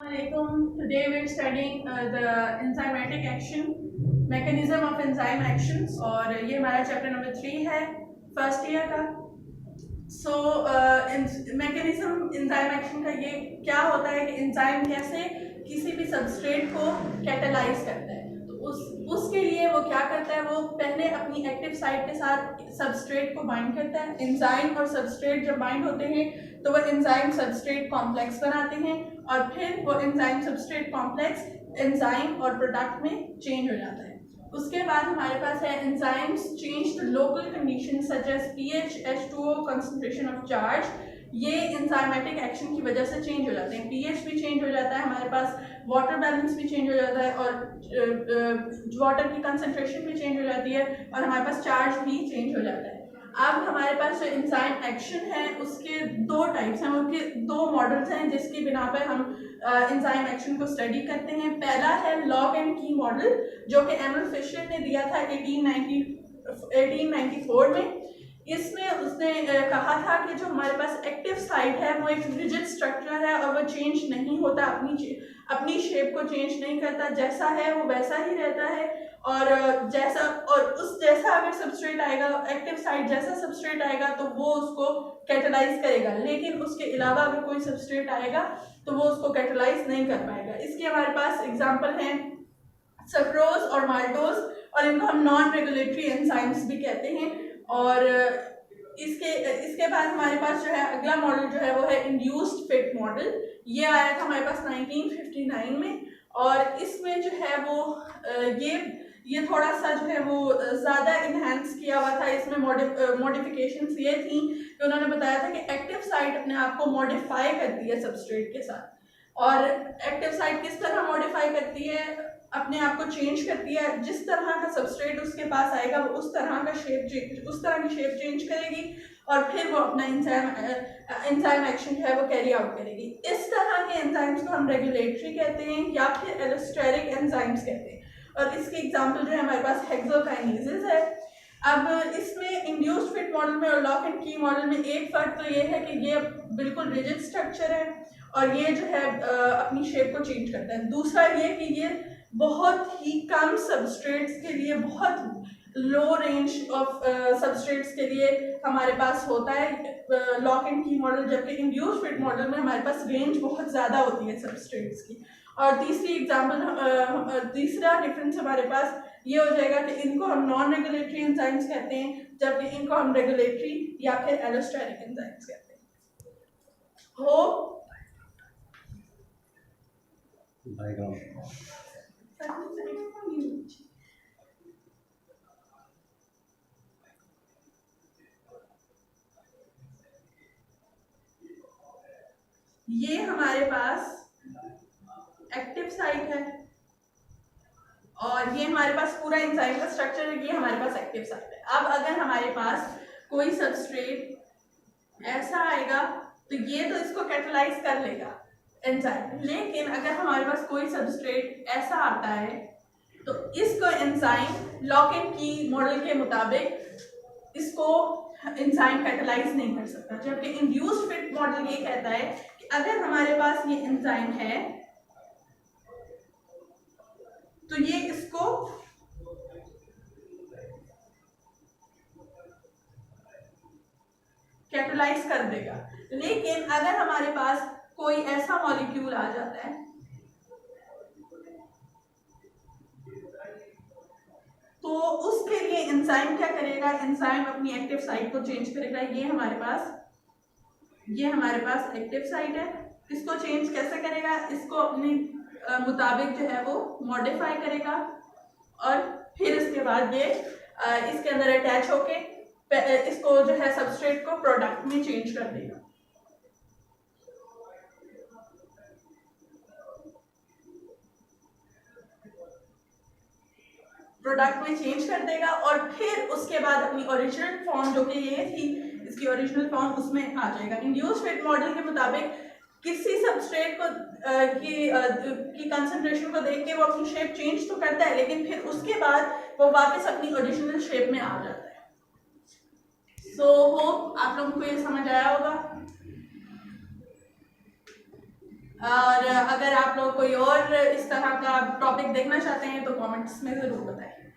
Today we're studying the enzymatic action mechanism of enzyme actions और ये हमारा chapter number 3 है फर्स्ट ईयर का। सो मैकेनिज्म एंजाइम एक्शन का ये क्या होता है कि एंजाइम कैसे किसी भी सबस्ट्रेट को कैटालाइज करता है। तो उसके लिए वो क्या करता है, वो पहले अपनी एक्टिव साइट के साथ सबस्ट्रेट को बाइंड करता है। एंजाइम और सबस्ट्रेट जब बाइंड होते हैं तो वो एंजाइम सबस्ट्रेट कॉम्प्लेक्स बनाते हैं और फिर वो एंजाइम सबस्ट्रेट कॉम्प्लेक्स एंजाइम और प्रोडक्ट में चेंज हो जाता है। उसके बाद हमारे पास है enzymes change the local condition such as pH, H2O, concentration of charge. ये एंजाइमेटिक एक्शन की वजह से चेंज हो जाते हैं। पीएच भी चेंज हो जाता है, हमारे पास वाटर बैलेंस भी चेंज हो जाता है और वाटर की कंसंट्रेशन भी चेंज हो जाती है और हमारे पास चार्ज भी चेंज हो जाता है। अब हमारे पास जो एंजाइम एक्शन है उसके दो टाइप्स हैं, उनके दो मॉडल्स हैं जिसकी बिना पर हम एंजाइम एक्शन को स्टडी करते हैं। पहला है लॉग एंड की मॉडल जो कि एमएल फिशर ने दिया था 1894 में। इसमें उसने कहा था कि जो हमारे पास एक्टिव साइट है वो एक रिजिड स्ट्रक्चर है और वो चेंज नहीं होता, अपनी शेप को चेंज नहीं करता, जैसा है वो वैसा ही रहता है। और उस जैसा अगर सबस्ट्रेट आएगा, एक्टिव साइट जैसा सबस्ट्रेट आएगा तो वो उसको कैटालाइज करेगा, लेकिन उसके अलावा अगर कोई सबस्ट्रेट आएगा तो वो उसको कैटालाइज नहीं कर पाएगा। इसके हमारे पास एग्जांपल हैं सक्रोज और माल्टोज और इनको हम नॉन रेगुलेटरी एंजाइम्स भी कहते हैं। और इसके बाद हमारे पास जो है अगला मॉडल जो है वो है इंड्यूस्ड फिट मॉडल। ये आया था हमारे पास 1959 में और इसमें जो है वो ये थोड़ा सा जो है वो ज़्यादा इन्हेंस किया हुआ था। इसमें मॉडिफिकेशंस ये थी कि उन्होंने बताया था कि एक्टिव साइट अपने आप को मॉडिफाई करती है सबस्ट्रेट के साथ। और एक्टिव साइट किस तरह मॉडिफाई करती है, अपने आप को चेंज करती है। जिस तरह का सबस्ट्रेट उसके पास आएगा वो उस तरह की शेप चेंज करेगी और फिर वो अपना एंजाइम एक्शन जो है वो कैरी आउट करेगी। इस तरह के एंजाइम्स को हम रेगुलेटरी कहते हैं या फिर एलोस्टेरिक एंजाइम्स कहते हैं। और इसकी एग्जांपल जो है हमारे पास हेक्सोकाइनेजेस है। अब इसमें इंड्यूस्ड फिट मॉडल में और लॉक एंड की मॉडल में एक फर्क तो ये है कि ये बिल्कुल रिजिड स्ट्रक्चर है और ये जो है अपनी शेप को चेंज करता है। दूसरा ये कि ये बहुत ही कम सबस्ट्रेट्स के लिए, बहुत लो रेंज ऑफ सबस्ट्रेट्स के लिए हमारे पास होता है लॉक एंड की मॉडल, जबकि इंड्यूस्ड फिट मॉडल में हमारे पास रेंज बहुत ज़्यादा होती है सबस्ट्रेट्स की। और तीसरा डिफरेंस हमारे पास ये हो जाएगा कि इनको हम नॉन रेगुलेटरी एंजाइम्स कहते हैं जबकि इनको हम रेगुलेटरी या फिर एलोस्टेरिक एंजाइम्स कहते हैं। होप ये हमारे पास एक्टिव साइट है और ये हमारे पास पूरा एंजाइम का स्ट्रक्चर है, ये हमारे पास एक्टिव साइट है। अब अगर हमारे पास कोई सबस्ट्रेट ऐसा आएगा तो ये तो इसको कैटालाइज कर लेगा एंजाइम, लेकिन अगर हमारे पास कोई सबस्ट्रेट ऐसा आता है तो इसको एंजाइम लॉक एंड की मॉडल के मुताबिक इसको एंजाइम कैटालाइज नहीं कर सकता। जबकि इंड्यूस्ड फिट मॉडल ये कहता है कि अगर हमारे पास ये एंजाइम है तो ये इसको कैटालाइज कर देगा। लेकिन अगर हमारे पास कोई ऐसा मॉलिक्यूल आ जाता है तो उसके लिए एंजाइम क्या करेगा, एंजाइम अपनी एक्टिव साइट को चेंज करेगा। ये हमारे पास एक्टिव साइट है, इसको चेंज कैसे करेगा, इसको अपने मुताबिक जो है वो मॉडिफाई करेगा और फिर इसके बाद ये इसके अंदर अटैच होके इसको जो है सबस्ट्रेट को प्रोडक्ट में चेंज कर देगा। प्रोडक्ट में चेंज कर देगा और फिर उसके बाद अपनी ओरिजिनल फॉर्म जो कि ये थी, इसकी ओरिजिनल फॉर्म उसमें आ जाएगा। इंड्यूस्ड फिट मॉडल के मुताबिक किसी सबस्ट्रेट को की कंसंट्रेशन को देख के वो अपनी शेप चेंज तो करता है, लेकिन फिर उसके बाद वो वापस अपनी ओरिजिनल शेप में आ जाता है। सो होप आप लोगों को ये समझ आया होगा। और अगर आप लोग कोई और इस तरह का टॉपिक देखना चाहते हैं तो कमेंट्स में ज़रूर बताएं।